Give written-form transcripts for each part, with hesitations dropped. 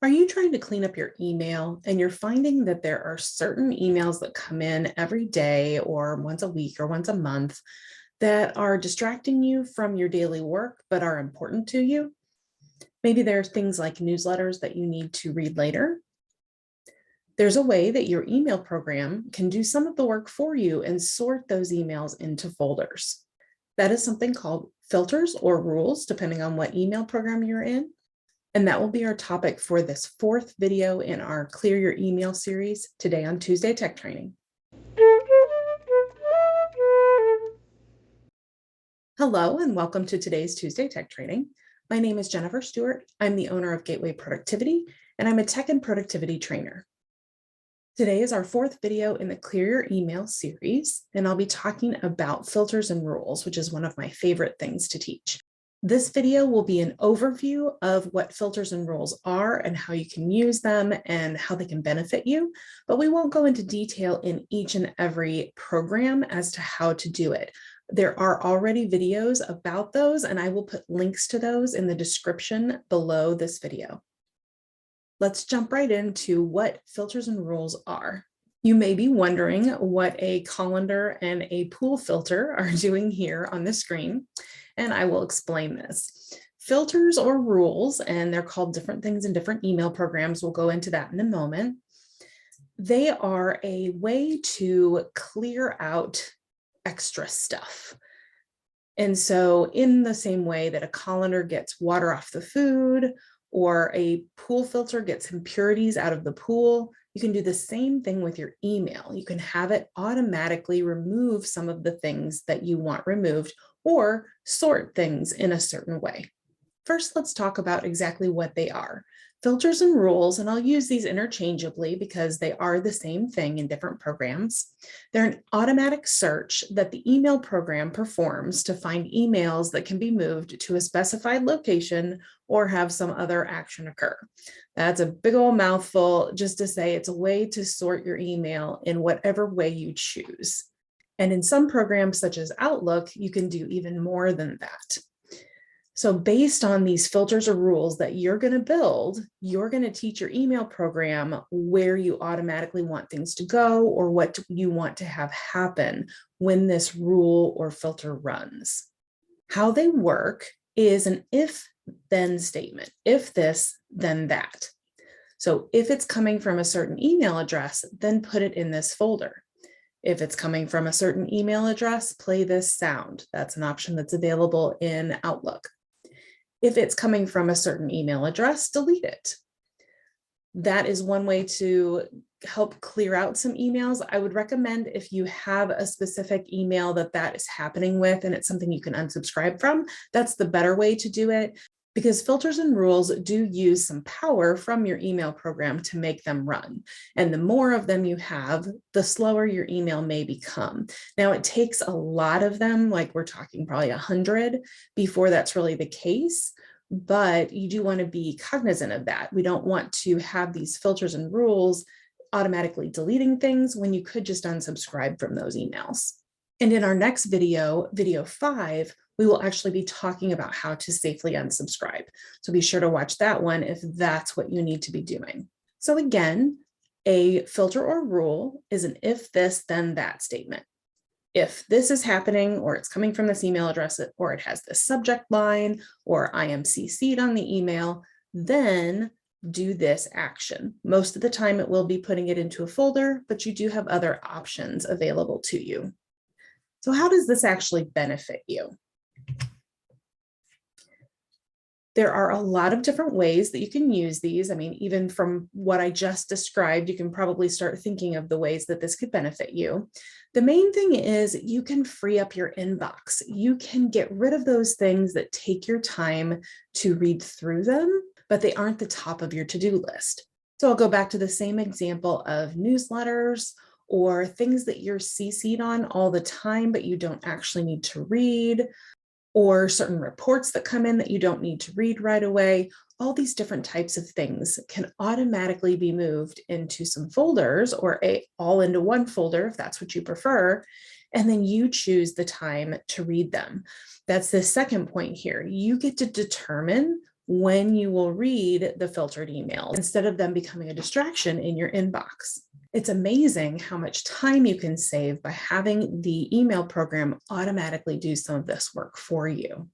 Are you trying to clean up your email and you're finding that there are certain emails that come in every day or once a week or once a month that are distracting you from your daily work but are important to you? Maybe there's things like newsletters that you need to read later. There's a way that your email program can do some of the work for you and sort those emails into folders. That is something called filters or rules, depending on what email program you're in. And that will be our topic for this fourth video in our Clear Your Email series today on Tuesday Tech Training. Hello, and welcome to today's Tuesday Tech Training. My name is Jennifer Stewart. I'm the owner of Gateway Productivity, and I'm a tech and productivity trainer. Today is our fourth video in the Clear Your Email series, and I'll be talking about filters and rules, which is one of my favorite things to teach. This video will be an overview of what filters and rules are and how you can use them and how they can benefit you, but we won't go into detail in each and every program as to how to do it. There are already videos about those, and I will put links to those in the description below this video. Let's jump right into what filters and rules are. You may be wondering what a colander and a pool filter are doing here on the screen, and I will explain this. Filters or rules, and they're called different things in different email programs. We'll go into that in a moment. They are a way to clear out extra stuff. And so in the same way that a colander gets water off the food, or a pool filter gets impurities out of the pool, you can do the same thing with your email. You can have it automatically remove some of the things that you want removed or sort things in a certain way. First, let's talk about exactly what they are. Filters and rules, and I'll use these interchangeably because they are the same thing in different programs. They're an automatic search that the email program performs to find emails that can be moved to a specified location or have some other action occur. That's a big old mouthful just to say it's a way to sort your email in whatever way you choose. And in some programs such as Outlook, you can do even more than that. So based on these filters or rules that you're going to build, you're going to teach your email program where you automatically want things to go or what you want to have happen when this rule or filter runs. How they work is an if-then statement. If this, then that. So if it's coming from a certain email address, then put it in this folder. If it's coming from a certain email address, play this sound. That's an option that's available in Outlook. If it's coming from a certain email address, delete it. That is one way to help clear out some emails. I would recommend if you have a specific email that is happening with and it's something you can unsubscribe from, that's the better way to do it, because filters and rules do use some power from your email program to make them run. And the more of them you have, the slower your email may become. Now, it takes a lot of them, like we're talking probably 100 before that's really the case, but you do want to be cognizant of that. We don't want to have these filters and rules automatically deleting things when you could just unsubscribe from those emails. And in our next video, video 5, we will actually be talking about how to safely unsubscribe. So be sure to watch that one if that's what you need to be doing. So again, a filter or rule is an if this, then that statement. If this is happening, or it's coming from this email address, or it has this subject line, or I am CC'd on the email, then do this action. Most of the time it will be putting it into a folder, but you do have other options available to you. So how does this actually benefit you? There are a lot of different ways that you can use these. I mean, even from what I just described, you can probably start thinking of the ways that this could benefit you. The main thing is you can free up your inbox. You can get rid of those things that take your time to read through them, but they aren't the top of your to-do list. So I'll go back to the same example of newsletters or things that you're CC'd on all the time, but you don't actually need to read, or certain reports that come in that you don't need to read right away. All these different types of things can automatically be moved into some folders or all into one folder if that's what you prefer, and then you choose the time to read them. That's the second point here. You get to determine when you will read the filtered emails instead of them becoming a distraction in your inbox. It's amazing how much time you can save by having the email program automatically do some of this work for you.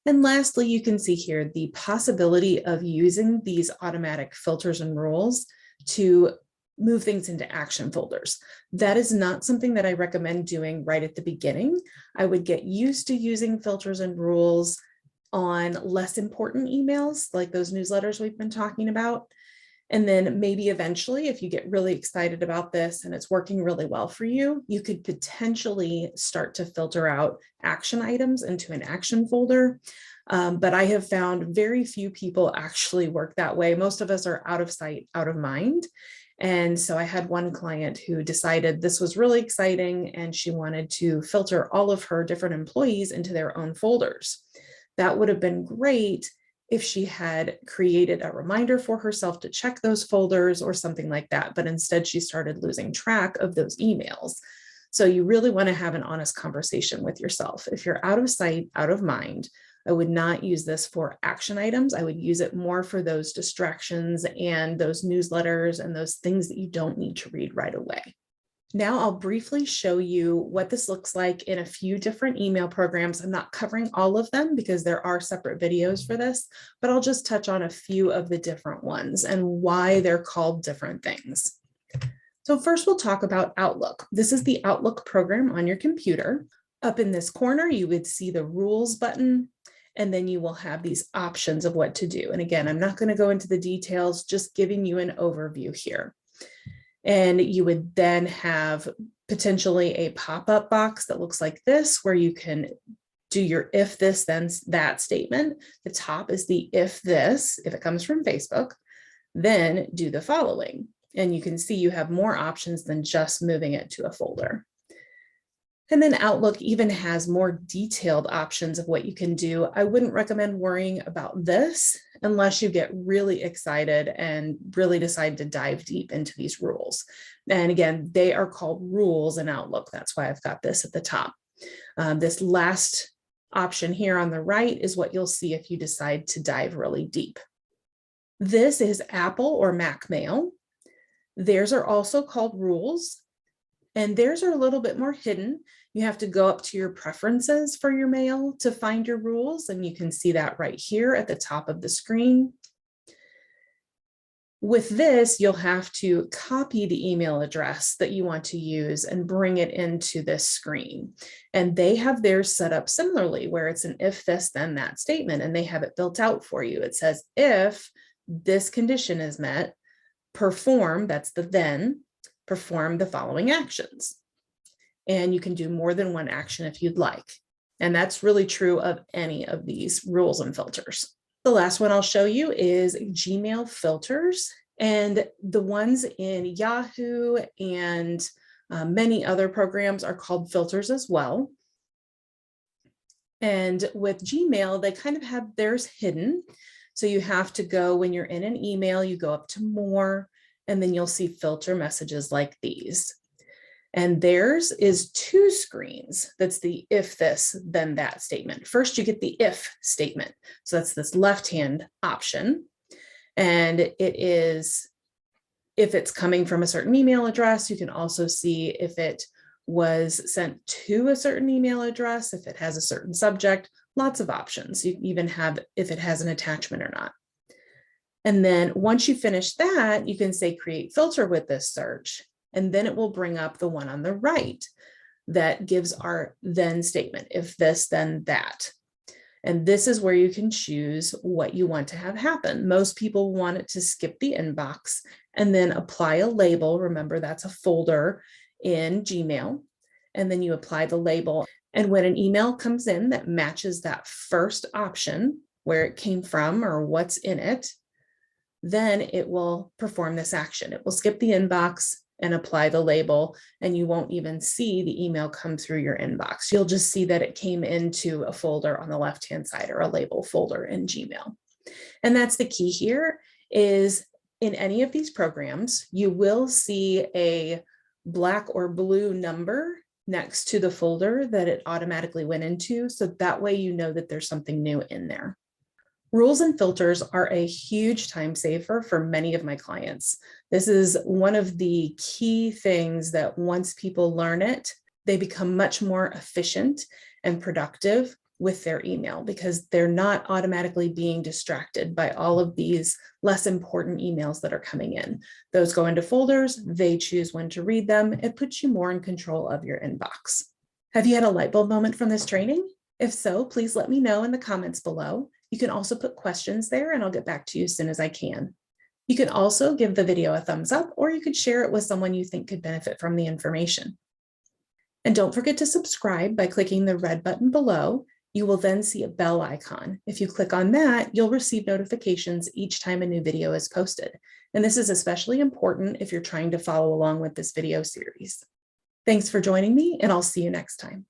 And lastly, you can see here the possibility of using these automatic filters and rules to move things into action folders. That is not something that I recommend doing right at the beginning. I would get used to using filters and rules on less important emails, like those newsletters we've been talking about. And then maybe eventually, if you get really excited about this and it's working really well for you, you could potentially start to filter out action items into an action folder. But I have found very few people actually work that way. Most of us are out of sight, out of mind. And so I had one client who decided this was really exciting and she wanted to filter all of her different employees into their own folders. That would have been great if she had created a reminder for herself to check those folders or something like that, but instead she started losing track of those emails. So you really want to have an honest conversation with yourself. If you're out of sight, out of mind, I would not use this for action items. I would use it more for those distractions and those newsletters and those things that you don't need to read right away. Now I'll briefly show you what this looks like in a few different email programs. I'm not covering all of them because there are separate videos for this, but I'll just touch on a few of the different ones and why they're called different things. So first we'll talk about Outlook. This is the Outlook program on your computer. Up in this corner, you would see the rules button, and then you will have these options of what to do. And again, I'm not going to go into the details, just giving you an overview here. And you would then have potentially a pop-up box that looks like this, where you can do your if this, then that statement. The top is the if this, if it comes from Facebook, then do the following. And you can see you have more options than just moving it to a folder. And then Outlook even has more detailed options of what you can do. I wouldn't recommend worrying about this unless you get really excited and really decide to dive deep into these rules. And again, they are called rules in Outlook. That's why I've got this at the top. This last option here on the right is what you'll see if you decide to dive really deep. This is Apple or Mac Mail. Theirs are also called rules. And theirs are a little bit more hidden. You have to go up to your preferences for your mail to find your rules, and you can see that right here at the top of the screen. With this, you'll have to copy the email address that you want to use and bring it into this screen. And they have theirs set up similarly, where it's an if this, then that statement, and they have it built out for you. It says, if this condition is met, perform, that's the then, perform the following actions. And you can do more than one action if you'd like. And that's really true of any of these rules and filters. The last one I'll show you is Gmail filters. And the ones in Yahoo and many other programs are called filters as well. And with Gmail, they kind of have theirs hidden. So you have to go, when you're in an email, you go up to more, and then you'll see filter messages like these. And theirs is two screens. That's the if this, then that statement. First, you get the if statement. So that's this left-hand option. And it is, if it's coming from a certain email address, you can also see if it was sent to a certain email address, if it has a certain subject, lots of options. You even have if it has an attachment or not. And then once you finish that, you can say create filter with this search, and then it will bring up the one on the right that gives our then statement, if this, then that. And this is where you can choose what you want to have happen. Most people want it to skip the inbox and then apply a label. Remember, that's a folder in Gmail. And then you apply the label. And when an email comes in that matches that first option, where it came from or what's in it, then it will perform this action. It will skip the inbox and apply the label, and you won't even see the email come through your inbox. You'll just see that it came into a folder on the left-hand side, or a label folder in Gmail. And that's the key here, is in any of these programs, you will see a black or blue number next to the folder that it automatically went into. So that way you know that there's something new in there. Rules and filters are a huge time saver for many of my clients. This is one of the key things that once people learn it, they become much more efficient and productive with their email because they're not automatically being distracted by all of these less important emails that are coming in. Those go into folders, they choose when to read them. It puts you more in control of your inbox. Have you had a light bulb moment from this training? If so, please let me know in the comments below. You can also put questions there and I'll get back to you as soon as I can. You can also give the video a thumbs up, or you could share it with someone you think could benefit from the information. And don't forget to subscribe by clicking the red button below. You will then see a bell icon. If you click on that, you'll receive notifications each time a new video is posted. And this is especially important if you're trying to follow along with this video series. Thanks for joining me, and I'll see you next time.